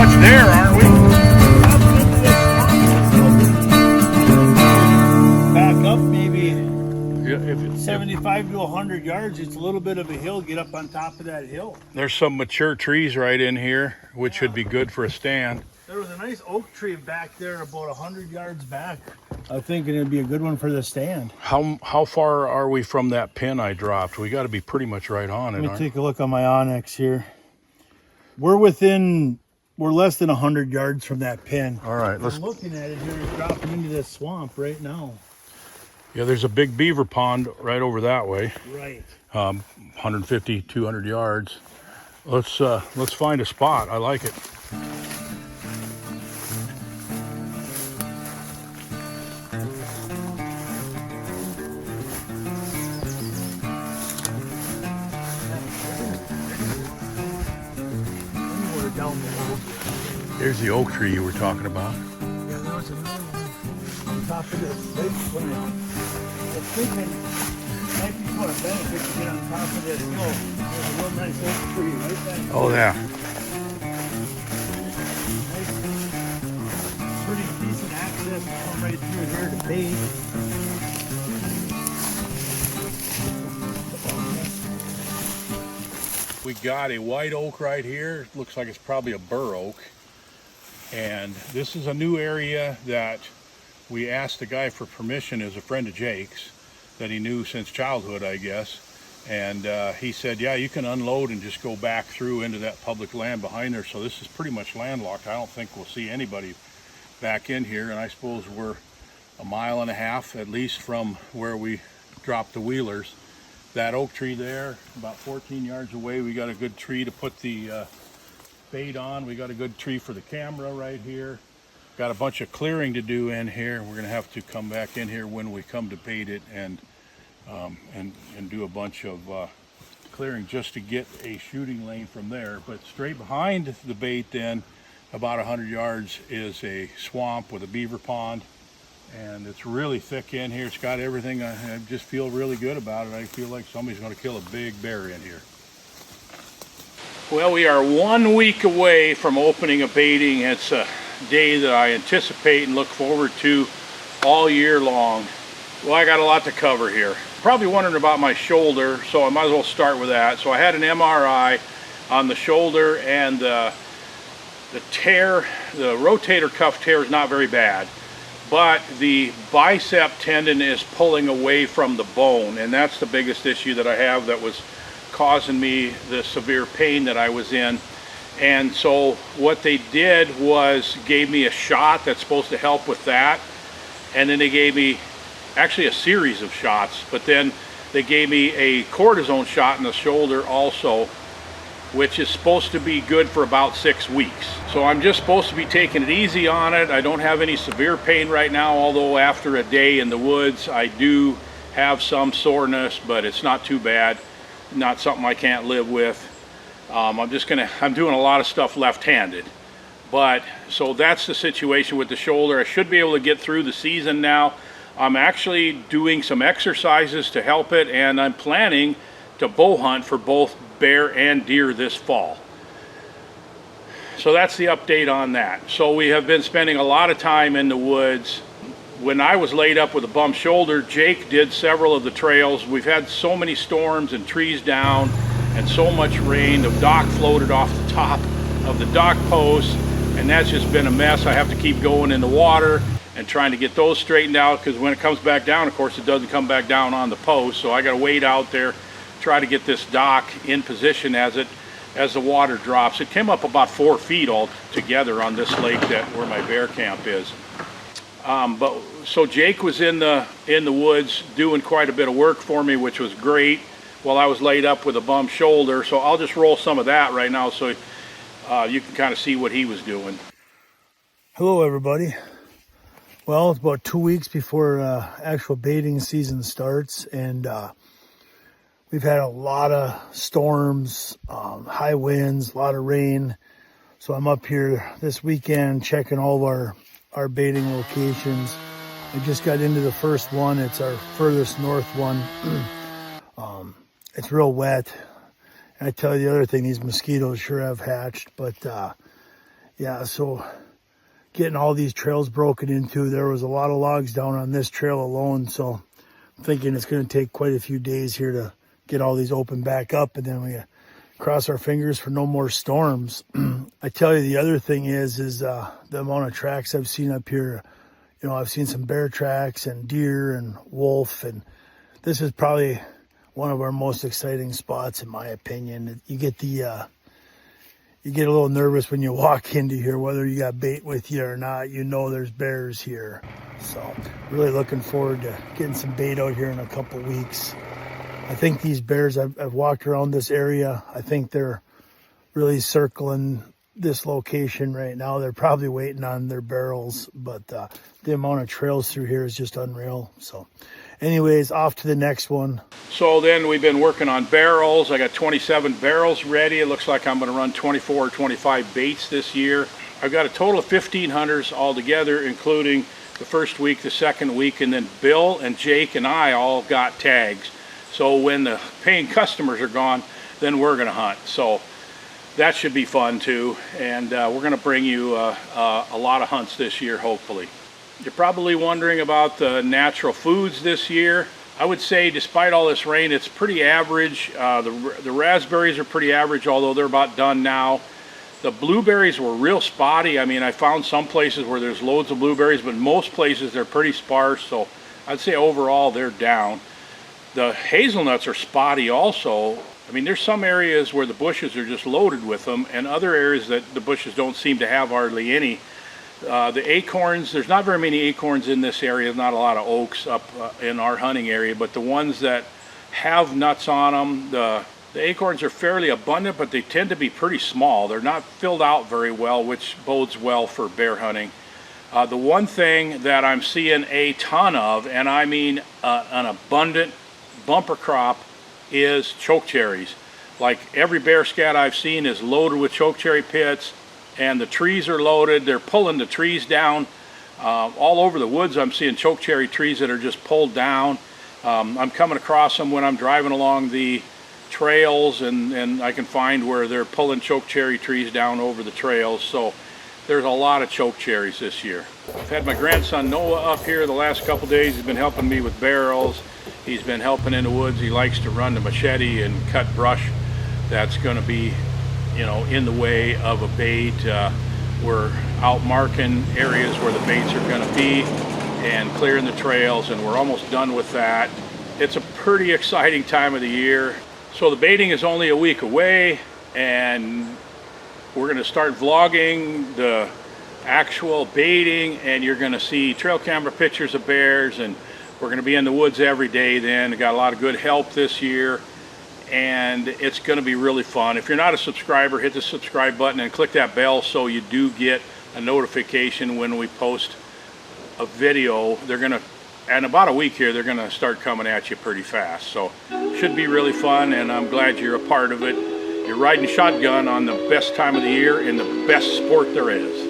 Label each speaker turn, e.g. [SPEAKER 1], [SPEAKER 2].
[SPEAKER 1] much there, aren't we?
[SPEAKER 2] Back up maybe
[SPEAKER 1] Yeah, if
[SPEAKER 2] 75 to 100 yards. It's a little bit of a hill. Get up on top of that hill.
[SPEAKER 1] there's some mature trees right in here, which should be good for a stand.
[SPEAKER 2] There was a nice oak tree back there about 100 yards back. I think it'd be a good one for the stand.
[SPEAKER 1] How far are we from that pin I dropped? We got to be pretty much right on it.
[SPEAKER 2] Let me take a look on my Onyx here. We're less than 100 yards from that pin.
[SPEAKER 1] All right,
[SPEAKER 2] I'm looking at it here. It's dropping into this swamp right now.
[SPEAKER 1] Yeah, there's a big beaver pond right over that way.
[SPEAKER 2] Right.
[SPEAKER 1] 150, 200 yards. Let's find a spot. I like it. There's the oak tree you were talking about.
[SPEAKER 2] Yeah, there was another one on top of this. Right when I was thinking, might be more benefit to get on top of this hill. There's a real nice oak tree right back.
[SPEAKER 1] Oh yeah.
[SPEAKER 2] Nice, pretty decent access to come right through here to bait.
[SPEAKER 1] We got a white oak right here. Looks like it's probably a bur oak. And this is a new area that we asked the guy for permission, as a friend of Jake's that he knew since childhood, I guess. And he said, yeah, you can unload and just go back through into that public land behind there. So this is pretty much landlocked. I don't think we'll see anybody back in here. And I suppose we're a mile and a half at least from where we dropped the wheelers. That oak tree there, about 14 yards away, we got a good tree to put the bait on. We got a good tree for the camera right here. Got a bunch of clearing to do in here. We're gonna have to come back in here when we come to bait it and do a bunch of clearing just to get a shooting lane from there. But straight behind the bait then, about 100 yards, is a swamp with a beaver pond. And it's really thick in here. It's got everything. I just feel really good about it. I feel like somebody's going to kill a big bear in here. Well, we are 1 week away from opening a baiting. It's a day that I anticipate and look forward to all year long. Well, I got a lot to cover here. Probably wondering about my shoulder, so I might as well start with that. So I had an MRI on the shoulder, and the tear, the rotator cuff tear, is not very bad. But the bicep tendon is pulling away from the bone, and that's the biggest issue that I have that was causing me the severe pain that I was in. And so what they did was gave me a shot that's supposed to help with that, and then they gave me actually a series of shots, but then they gave me a cortisone shot in the shoulder also, which is supposed to be good for about 6 weeks. So I'm just supposed to be taking it easy on it. I don't have any severe pain right now, although after a day in the woods, I do have some soreness, but it's not too bad. Not something I can't live with. I'm doing a lot of stuff left-handed. But, so that's the situation with the shoulder. I should be able to get through the season now. I'm actually doing some exercises to help it, and I'm planning to bow hunt for both bear and deer this fall. So that's the update on that. So we have been spending a lot of time in the woods. When I was laid up with a bum shoulder, Jake did several of the trails. We've had so many storms and trees down and so much rain. The dock floated off the top of the dock post, and that's just been a mess. I have to keep going in the water and trying to get those straightened out, because when it comes back down, of course, it doesn't come back down on the post. So I got to wait out there, try to get this dock in position as the water drops. It came up about 4 feet altogether on this lake where my bear camp is. So Jake was in the woods doing quite a bit of work for me, which was great, while I was laid up with a bum shoulder. So I'll just roll some of that right now so you can kind of see what he was doing.
[SPEAKER 2] Hello, everybody. Well, it's about 2 weeks before actual baiting season starts, and we've had a lot of storms, high winds, a lot of rain. So I'm up here this weekend checking all of our baiting locations. I just got into the first one. It's our furthest north one. It's real wet. And I tell you the other thing, these mosquitoes sure have hatched. But yeah, so getting all these trails broken into, there was a lot of logs down on this trail alone. So I'm thinking it's going to take quite a few days here to get all these open back up, and then we cross our fingers for no more storms. I tell you, the other thing is the amount of tracks I've seen up here. You know, I've seen some bear tracks and deer and wolf, and this is probably one of our most exciting spots, in my opinion. You get you get a little nervous when you walk into here, whether you got bait with you or not. You know there's bears here. So really looking forward to getting some bait out here in a couple weeks. I think these bears, I've walked around this area. I think they're really circling this location right now. They're probably waiting on their barrels, but the amount of trails through here is just unreal. So anyways, off to the next one.
[SPEAKER 1] So then we've been working on barrels. I got 27 barrels ready. It looks like I'm going to run 24 or 25 baits this year. I've got a total of 15 hunters altogether, including the first week, the second week, and then Bill and Jake and I all got tags. So when the paying customers are gone, then we're going to hunt. So that should be fun too. And we're going to bring you a lot of hunts this year, hopefully. You're probably wondering about the natural foods this year. I would say despite all this rain, it's pretty average. The raspberries are pretty average, although they're about done now. The blueberries were real spotty. I mean, I found some places where there's loads of blueberries, but most places they're pretty sparse. So I'd say overall they're down. The hazelnuts are spotty also. I mean, there's some areas where the bushes are just loaded with them, and other areas that the bushes don't seem to have hardly any. The acorns, there's not very many acorns in this area. There's not a lot of oaks up in our hunting area, but the ones that have nuts on them, the acorns are fairly abundant, but they tend to be pretty small. They're not filled out very well, which bodes well for bear hunting. The one thing that I'm seeing a ton of, and I mean an abundant bumper crop, is chokecherries. Like every bear scat I've seen is loaded with chokecherry pits, and the trees are loaded. They're pulling the trees down. All over the woods I'm seeing chokecherry trees that are just pulled down. I'm coming across them when I'm driving along the trails, and I can find where they're pulling chokecherry trees down over the trails. So there's a lot of chokecherries this year. I've had my grandson Noah up here the last couple days. He's been helping me with barrels. He's been helping in the woods. He likes to run the machete and cut brush that's going to be, you know, in the way of a bait. We're out marking areas where the baits are going to be and clearing the trails, and we're almost done with that. It's a pretty exciting time of the year. So the baiting is only a week away, and we're going to start vlogging the actual baiting, and you're going to see trail camera pictures of bears, and we're going to be in the woods every day then. We got a lot of good help this year, and it's going to be really fun. If you're not a subscriber, hit the subscribe button and click that bell so you do get a notification when we post a video. They're going to, in about a week here, they're going to start coming at you pretty fast. So should be really fun, and I'm glad you're a part of it. You're riding shotgun on the best time of the year in the best sport there is.